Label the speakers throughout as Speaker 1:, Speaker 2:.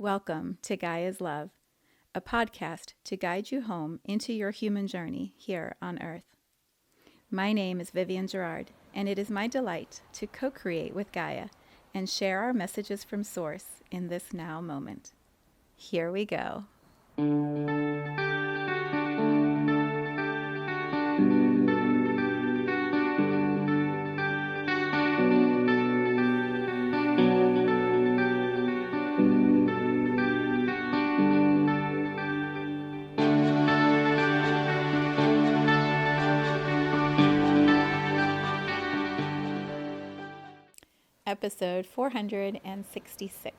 Speaker 1: Welcome to Gaia's Love, a podcast to guide you home into your human journey here on Earth. My name is Vivienne Gerard, and it is my delight to co-create with Gaia and share our messages from Source in this now moment. Here we go. Episode 466.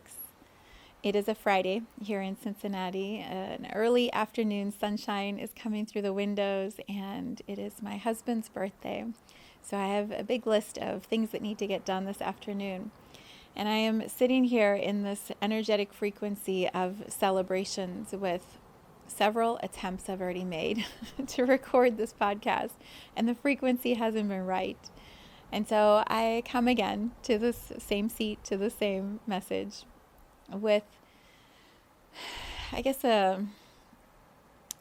Speaker 1: It is a Friday here in Cincinnati. An early afternoon sunshine is coming through the windows, and it is my husband's birthday. So I have a big list of things that need to get done this afternoon. And I am sitting here in this energetic frequency of celebrations with several attempts I've already made to record this podcast, and the frequency hasn't been right. And so I come again to this same seat, to the same message with, I guess, a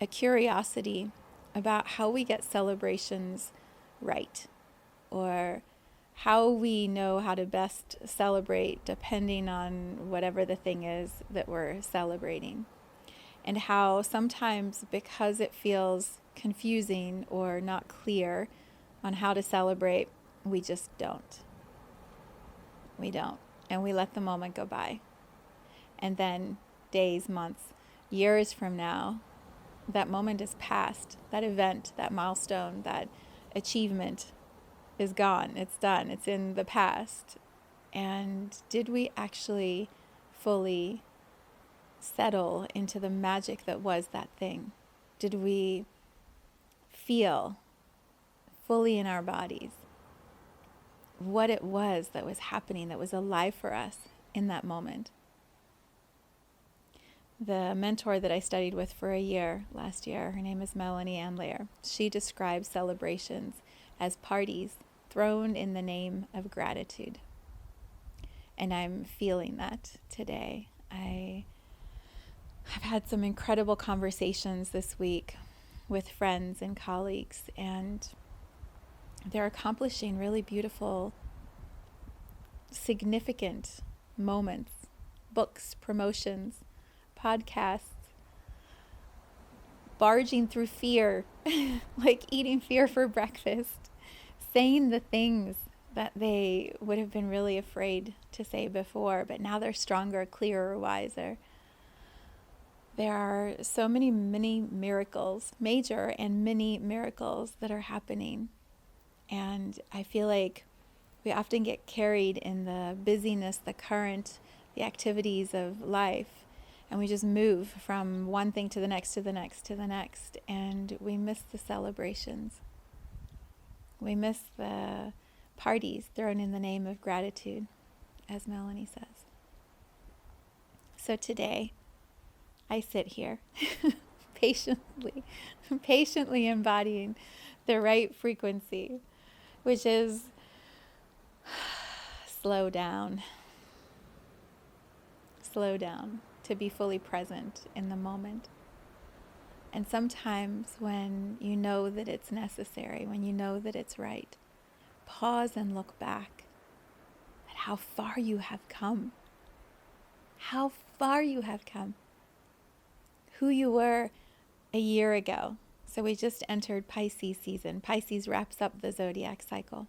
Speaker 1: curiosity about how we get celebrations right, or how we know how to best celebrate depending on whatever the thing is that we're celebrating. And how sometimes, because it feels confusing or not clear on how to celebrate, we just don't. We don't. And we let the moment go by. And then days, months, years from now, that moment is past. That event, that milestone, that achievement is gone. It's done. It's in the past. And did we actually fully settle into the magic that was that thing? Did we feel fully in our bodies what it was that was happening, that was alive for us in that moment? The mentor that I studied with for a year last year, her name is Melanie Amlayer. She describes celebrations as parties thrown in the name of gratitude. And I'm feeling that today. I've had some incredible conversations this week with friends and colleagues, and they're accomplishing really beautiful, significant moments, books, promotions, podcasts, barging through fear, like eating fear for breakfast, saying the things that they would have been really afraid to say before, but now they're stronger, clearer, wiser. There are so many mini miracles, major and mini miracles that are happening. And I feel like we often get carried in the busyness, the current, the activities of life, and we just move from one thing to the next, to the next, to the next, and we miss the celebrations. We miss the parties thrown in the name of gratitude, as Melanie says. So today, I sit here patiently embodying the right frequency, which is slow down, to be fully present in the moment. And sometimes when you know that it's necessary, when you know that it's right, pause and look back at how far you have come. How far you have come. Who you were a year ago. So we just entered Pisces season. Pisces wraps up the zodiac cycle.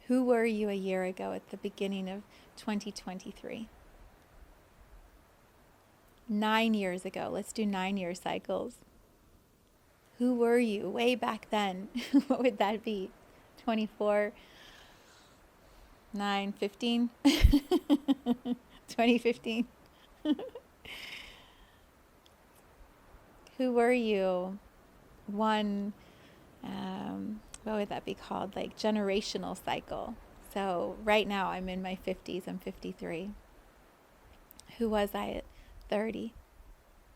Speaker 1: Who were you a year ago at the beginning of 2023? 9 years ago. Let's do 9-year cycles. Who were you way back then? What would that be? 24, 9, 15? 2015? Who were you one, what would that be called? Like generational cycle. So right now I'm in my 50s. I'm 53. Who was I at 30?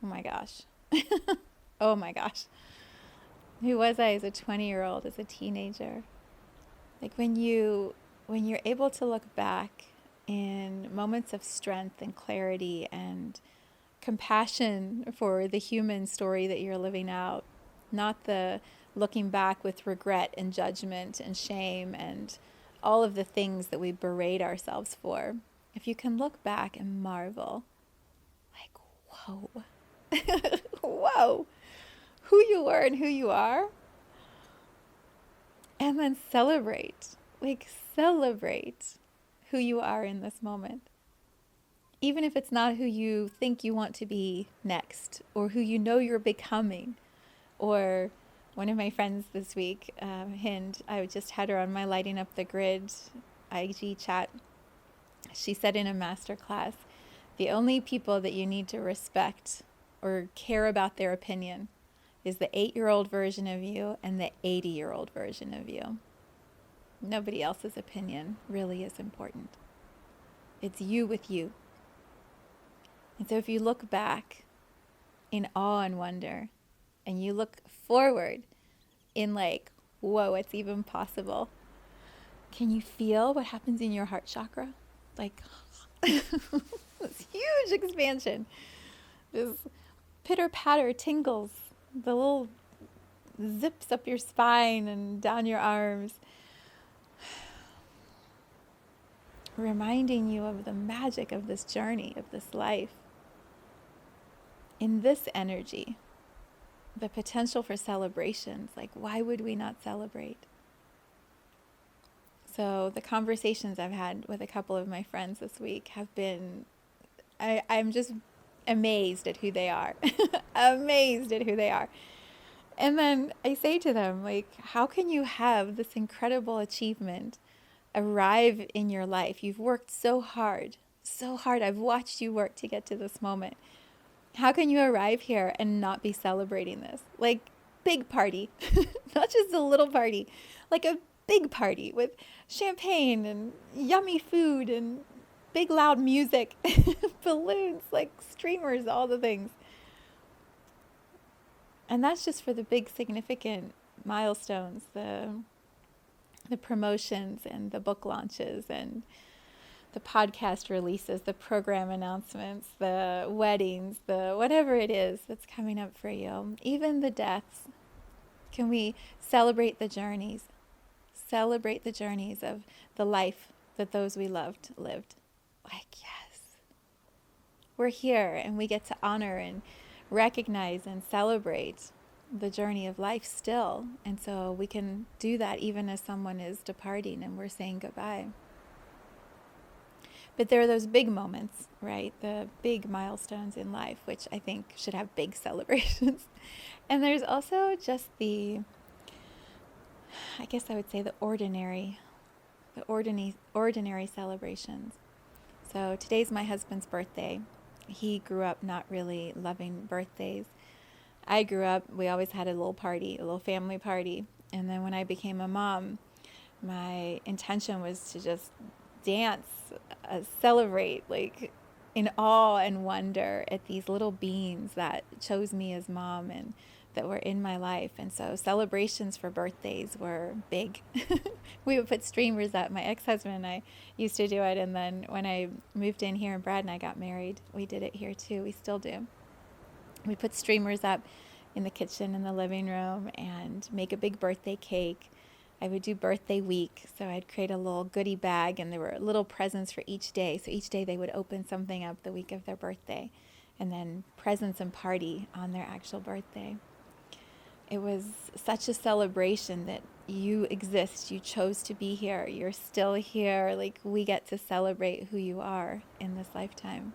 Speaker 1: Oh my gosh. Oh my gosh. Who was I as a 20-year-old, as a teenager? Like when you're able to look back in moments of strength and clarity and compassion for the human story that you're living out, not the looking back with regret and judgment and shame and all of the things that we berate ourselves for. If you can look back and marvel, like, whoa, whoa, who you were and who you are, and then celebrate who you are in this moment. Even if it's not who you think you want to be next, or who you know you're becoming. Or one of my friends this week, Hind, I just had her on my Lighting Up the Grid IG chat. She said in a master class, the only people that you need to respect or care about their opinion is the 8-year-old version of you and the 80-year-old version of you. Nobody else's opinion really is important. It's you with you. And so if you look back in awe and wonder, and you look forward in like, whoa, it's even possible. Can you feel what happens in your heart chakra? Like, this huge expansion. This pitter-patter tingles, the little zips up your spine and down your arms, reminding you of the magic of this journey, of this life. In this energy, the potential for celebrations, like why would we not celebrate? So the conversations I've had with a couple of my friends this week have been, I'm just amazed at who they are. Amazed at who they are. And then I say to them, like, how can you have this incredible achievement arrive in your life? You've worked so hard, so hard. I've watched you work to get to this moment. How can you arrive here and not be celebrating this? Like, big party, not just a little party, like a big party with champagne and yummy food and big loud music, balloons, like streamers, all the things. And that's just for the big significant milestones, the promotions and the book launches and the podcast releases, the program announcements, the weddings, the whatever it is that's coming up for you, even the deaths. Can we celebrate the journeys? Celebrate the journeys of the life that those we loved lived. Like, yes, we're here and we get to honor and recognize and celebrate the journey of life still. And so we can do that even as someone is departing and we're saying goodbye. But there are those big moments, right? The big milestones in life, which I think should have big celebrations. And there's also just I guess I would say the ordinary celebrations. So today's my husband's birthday. He grew up not really loving birthdays. I grew up, we always had a little party, a little family party. And then when I became a mom, my intention was to just dance, celebrate, like in awe and wonder at these little beings that chose me as mom and that were in my life. And so celebrations for birthdays were big. We would put streamers up. My ex-husband and I used to do it. And then when I moved in here and Brad and I got married, we did it here too. We still do. We put streamers up in the kitchen, in the living room, and make a big birthday cake. I would do birthday week, so I'd create a little goodie bag, and there were little presents for each day. So each day they would open something up the week of their birthday, and then presents and party on their actual birthday. It was such a celebration that you exist, you chose to be here, you're still here, like we get to celebrate who you are in this lifetime.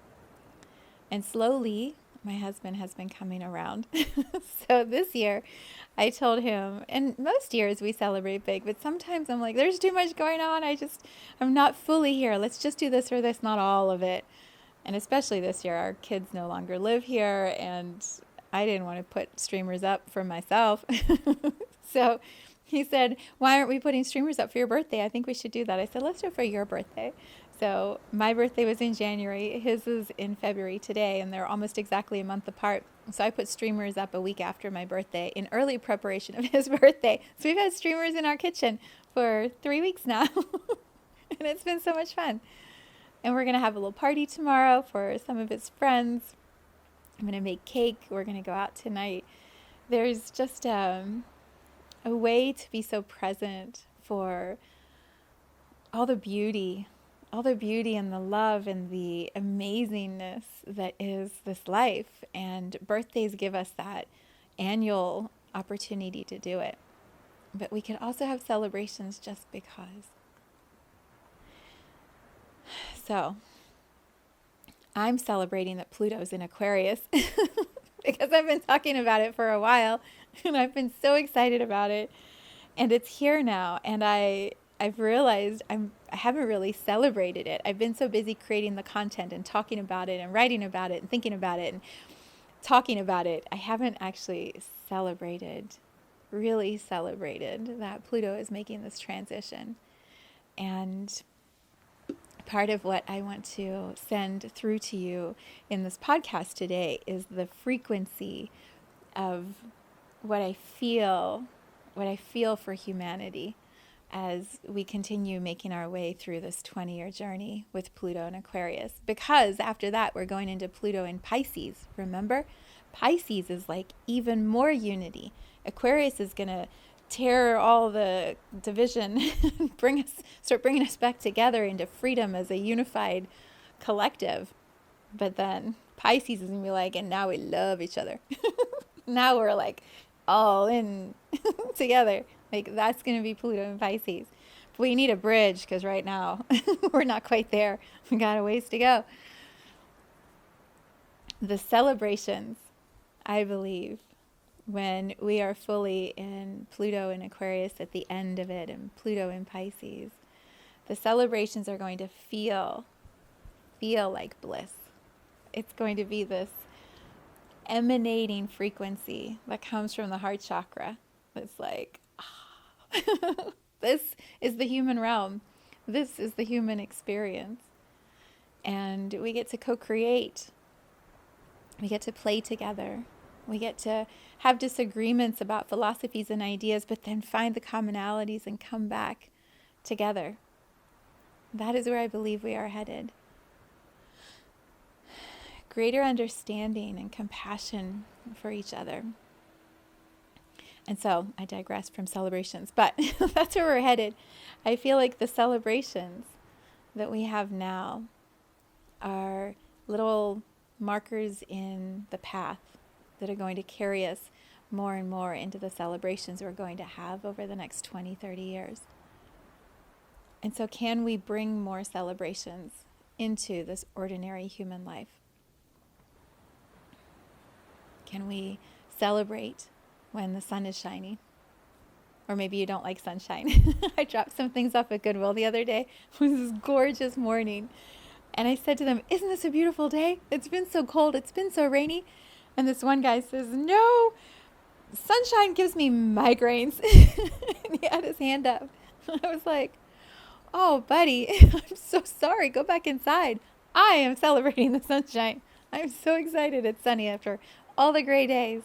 Speaker 1: And slowly, my husband has been coming around. So this year, I told him, and most years we celebrate big, but sometimes I'm like, there's too much going on. I'm not fully here. Let's just do this or this, not all of it. And especially this year, our kids no longer live here, and I didn't want to put streamers up for myself. So he said, why aren't we putting streamers up for your birthday? I think we should do that. I said, let's do it for your birthday. So my birthday was in January, his is in February today, and they're almost exactly a month apart. So I put streamers up a week after my birthday in early preparation of his birthday. So we've had streamers in our kitchen for 3 weeks now, and it's been so much fun. And we're going to have a little party tomorrow for some of his friends. I'm going to make cake. We're going to go out tonight. There's just a way to be so present for all the beauty and the love and the amazingness that is this life. And birthdays give us that annual opportunity to do it. But we can also have celebrations just because. So I'm celebrating that Pluto's in Aquarius because I've been talking about it for a while and I've been so excited about it. And it's here now. And I've realized I haven't really celebrated it. I've been so busy creating the content and talking about it and writing about it and thinking about it and talking about it. I haven't actually really celebrated that Pluto is making this transition. And part of what I want to send through to you in this podcast today is the frequency of what I feel for humanity as we continue making our way through this 20-year journey with Pluto and Aquarius. Because after that, we're going into Pluto in Pisces. Remember? Pisces is like even more unity. Aquarius is going to tear all the division and start bringing us back together into freedom as a unified collective. But then Pisces is going to be like, and now we love each other. Now we're like all in together. Like that's going to be Pluto and Pisces. But we need a bridge because right now we're not quite there. We got a ways to go. The celebrations, I believe, when we are fully in Pluto and Aquarius at the end of it and Pluto in Pisces, the celebrations are going to feel like bliss. It's going to be this emanating frequency that comes from the heart chakra. It's like, this is the human realm. This is the human experience. And we get to co-create. We get to play together. We get to have disagreements about philosophies and ideas, but then find the commonalities and come back together. That is where I believe we are headed. Greater understanding and compassion for each other. And so I digress from celebrations, but that's where we're headed. I feel like the celebrations that we have now are little markers in the path that are going to carry us more and more into the celebrations we're going to have over the next 20, 30 years. And so can we bring more celebrations into this ordinary human life? Can we celebrate when the sun is shining? Or maybe you don't like sunshine. I dropped some things off at Goodwill the other day. It was this gorgeous morning. And I said to them, isn't this a beautiful day? It's been so cold. It's been so rainy. And this one guy says, no, sunshine gives me migraines. And he had his hand up. I was like, oh, buddy, I'm so sorry. Go back inside. I am celebrating the sunshine. I'm so excited it's sunny after all the gray days.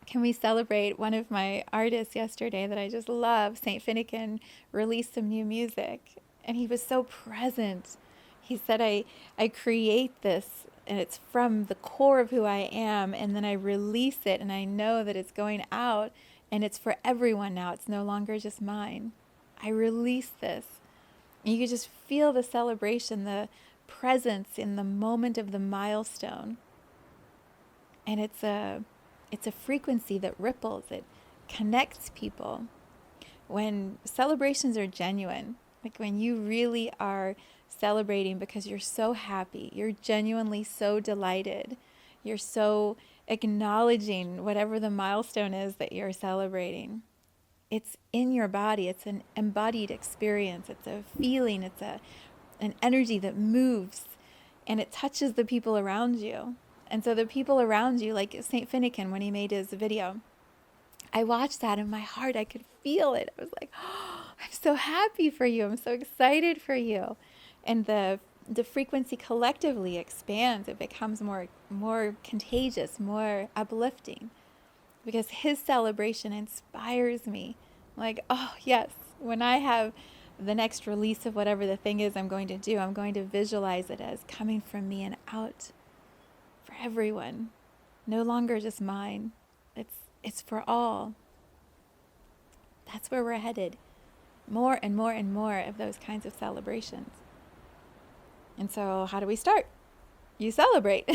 Speaker 1: Can we celebrate one of my artists yesterday that I just love, St. Finnegan, released some new music. And he was so present. He said, I create this and it's from the core of who I am. And then I release it and I know that it's going out and it's for everyone now. It's no longer just mine. I release this. And you can just feel the celebration, the presence in the moment of the milestone. And it's a frequency that ripples. It connects people. When celebrations are genuine, like when you really are celebrating because you're so happy, you're genuinely so delighted, you're so acknowledging whatever the milestone is that you're celebrating. It's in your body. It's an embodied experience. It's a feeling. It's an energy that moves and it touches the people around you. And so the people around you, like St. Finnegan when he made his video, I watched that in my heart. I could feel it. I was like, oh, I'm so happy for you. I'm so excited for you. And the frequency collectively expands. It becomes more contagious, more uplifting. Because his celebration inspires me. Like, oh, yes, when I have the next release of whatever the thing is I'm going to do, I'm going to visualize it as coming from me and out. for everyone, no longer just mine. It's for all. That's where we're headed. More and more and more of those kinds of celebrations. And so how do we start? You celebrate.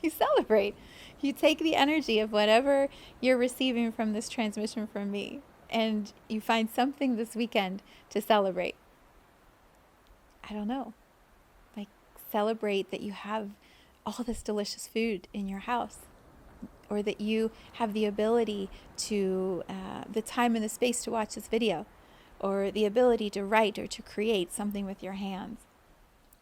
Speaker 1: You celebrate. You take the energy of whatever you're receiving from this transmission from me, and you find something this weekend to celebrate. I don't know. Like, celebrate that you have all this delicious food in your house, or that you have the ability to, the time and the space to watch this video, or the ability to write or to create something with your hands.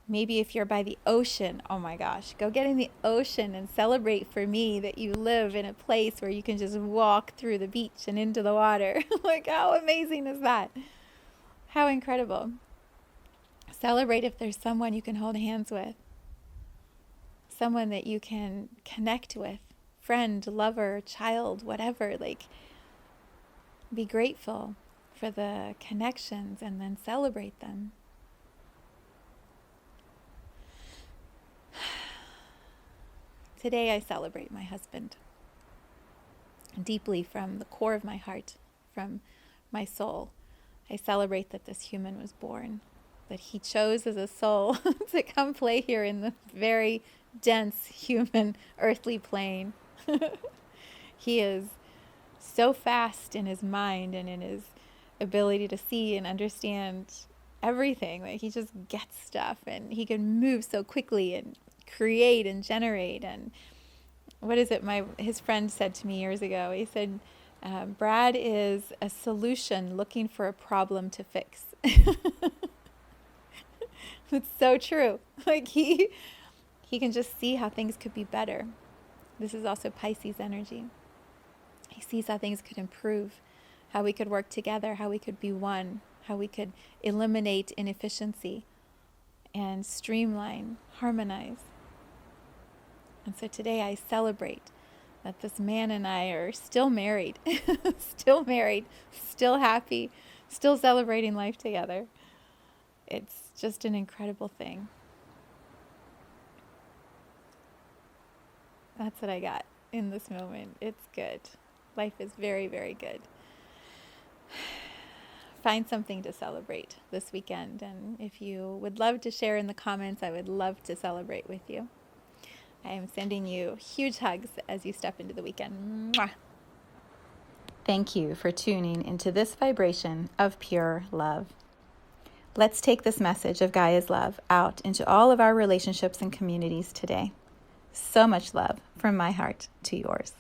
Speaker 1: Maybe if you're by the ocean, oh my gosh, go get in the ocean and celebrate for me that you live in a place where you can just walk through the beach and into the water. Like, how amazing is that? How incredible. Celebrate if there's someone you can hold hands with, someone that you can connect with, friend, lover, child, whatever. Like, be grateful for the connections and then celebrate them. Today I celebrate my husband deeply from the core of my heart, from my soul. I celebrate that this human was born, that he chose as a soul to come play here in the very dense human earthly plane. He is so fast in his mind and in his ability to see and understand everything. Like, he just gets stuff, and he can move so quickly and create and generate. And what is it his friend said to me years ago? He said, Brad is a solution looking for a problem to fix. It's so true. Like, he can just see how things could be better. This is also Pisces energy. He sees how things could improve, how we could work together, how we could be one, how we could eliminate inefficiency and streamline, harmonize. And so today I celebrate that this man and I are still married, still happy, still celebrating life together. It's just an incredible thing. That's what I got in this moment. It's good. Life is very, very good. Find something to celebrate this weekend. And if you would love to share in the comments, I would love to celebrate with you. I am sending you huge hugs as you step into the weekend. Mwah. Thank you for tuning into this vibration of pure love. Let's take this message of Gaia's love out into all of our relationships and communities today. So much love from my heart to yours.